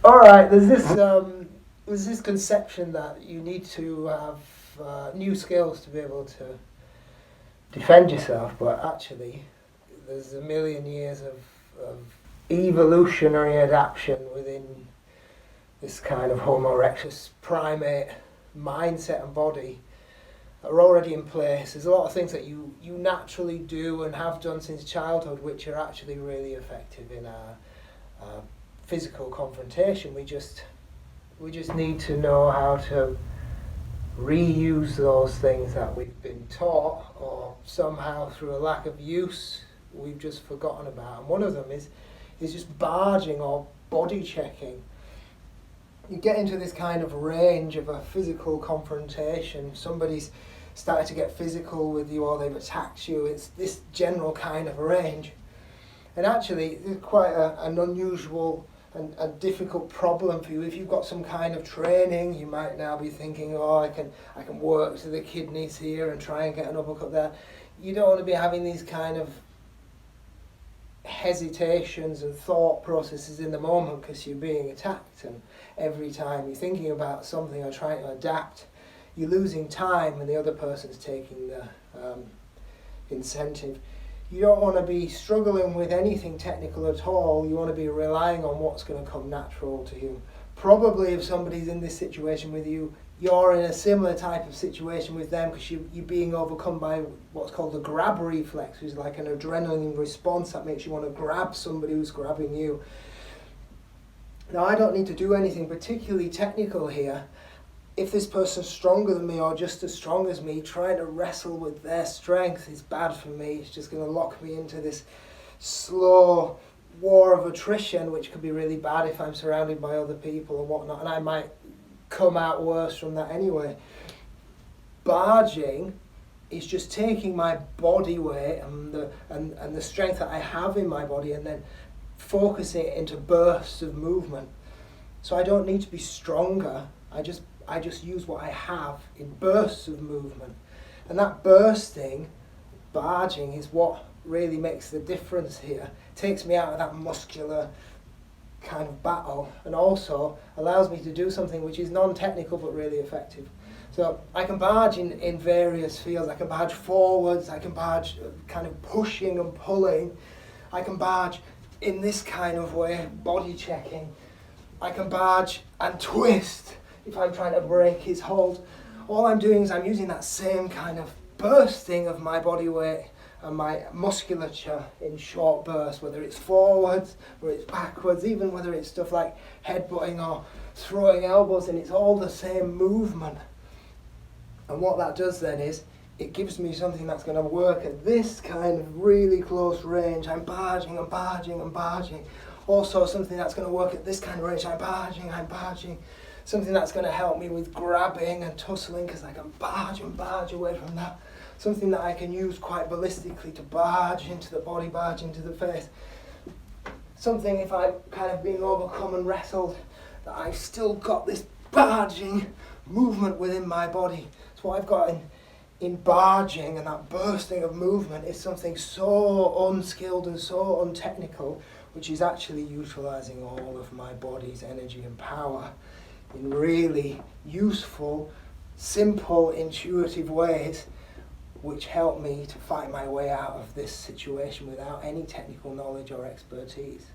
All right, there's this conception that you need to have new skills to be able to defend yourself, but actually, there's a million years of evolutionary adaptation within this kind of Homo erectus primate mindset and body are already in place. There's a lot of things that you naturally do and have done since childhood which are actually really effective in our physical confrontation. We just need to know how to reuse those things that we've been taught, or somehow through a lack of use we've just forgotten about. And one of them is just barging or body checking. You get into this kind of range of a physical confrontation. Somebody's started to get physical with you or they've attacked you. It's this general kind of range. And actually, it's quite an unusual and a difficult problem for you. If you've got some kind of training, you might now be thinking, oh, I can work to the kidneys here and try and get an uppercut there. You don't want to be having these kind of hesitations and thought processes in the moment because you're being attacked, and every time you're thinking about something or trying to adapt, you're losing time and the other person's taking the incentive. You don't want to be struggling with anything technical at all. You want to be relying on what's going to come natural to you. Probably if somebody's in this situation with you, you're in a similar type of situation with them because you're being overcome by what's called the grab reflex, which is like an adrenaline response that makes you want to grab somebody who's grabbing you. Now, I don't need to do anything particularly technical here. If this person's stronger than me or just as strong as me, trying to wrestle with their strength is bad for me. It's just going to lock me into this slow war of attrition, which could be really bad if I'm surrounded by other people and whatnot, and I might come out worse from that anyway. Barging is just taking my body weight and the strength that I have in my body and then focusing it into bursts of movement. So I don't need to be stronger. I just use what I have in bursts of movement. And that bursting, barging, is what really makes the difference here. It takes me out of that muscular kind of battle and also allows me to do something which is non-technical but really effective. So I can barge in various fields. I can barge forwards, I can barge kind of pushing and pulling. I can barge in this kind of way, body checking. I can barge and twist if I'm trying to break his hold. All I'm doing is I'm using that same kind of bursting of my body weight and my musculature in short bursts, whether it's forwards, whether it's backwards, even whether it's stuff like headbutting or throwing elbows in, it's all the same movement. And what that does then is, it gives me something that's going to work at this kind of really close range. I'm barging and barging and barging. Also something that's going to work at this kind of range. I'm barging. Something that's going to help me with grabbing and tussling because I can barge and barge away from that. Something that I can use quite ballistically to barge into the body, barge into the face. Something if I'm kind of being overcome and wrestled, that I've still got this barging movement within my body. So what I've got in barging and that bursting of movement is something so unskilled and so untechnical, which is actually utilising all of my body's energy and power in really useful, simple, intuitive ways which help me to fight my way out of this situation without any technical knowledge or expertise.